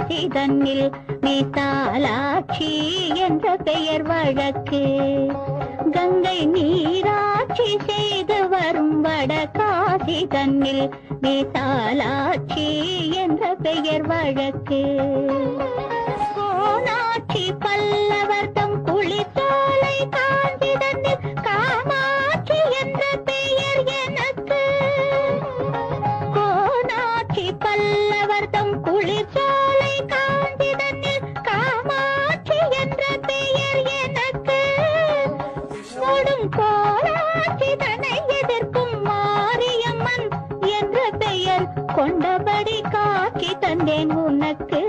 காசி தன்னில் விசாலாட்சி என்ற பெயர் வழக்கு. கங்கை நீராட்சி செய்து வரும் வடகாசி தன்னில் விசாலாட்சி என்ற பெயர் வழக்கு. கோனாட்சி பல்லவர் தம் குளித்தோலை காஞ்சி தன்னில் காமாட்சி என்ற பெயர் எனக்கு. கோனாட்சி பல்லவர் தம் குளித்தோலை காஞ்சி தன்னில் காமாட்சி என்ற பெயர் எனக்கு. கொடும் கோலாட்சி தன்னை எதிர்க்கும் மாரியம்மன் என்ற பெயர் கொண்டபடி காட்சி தந்தேன் உனக்கு.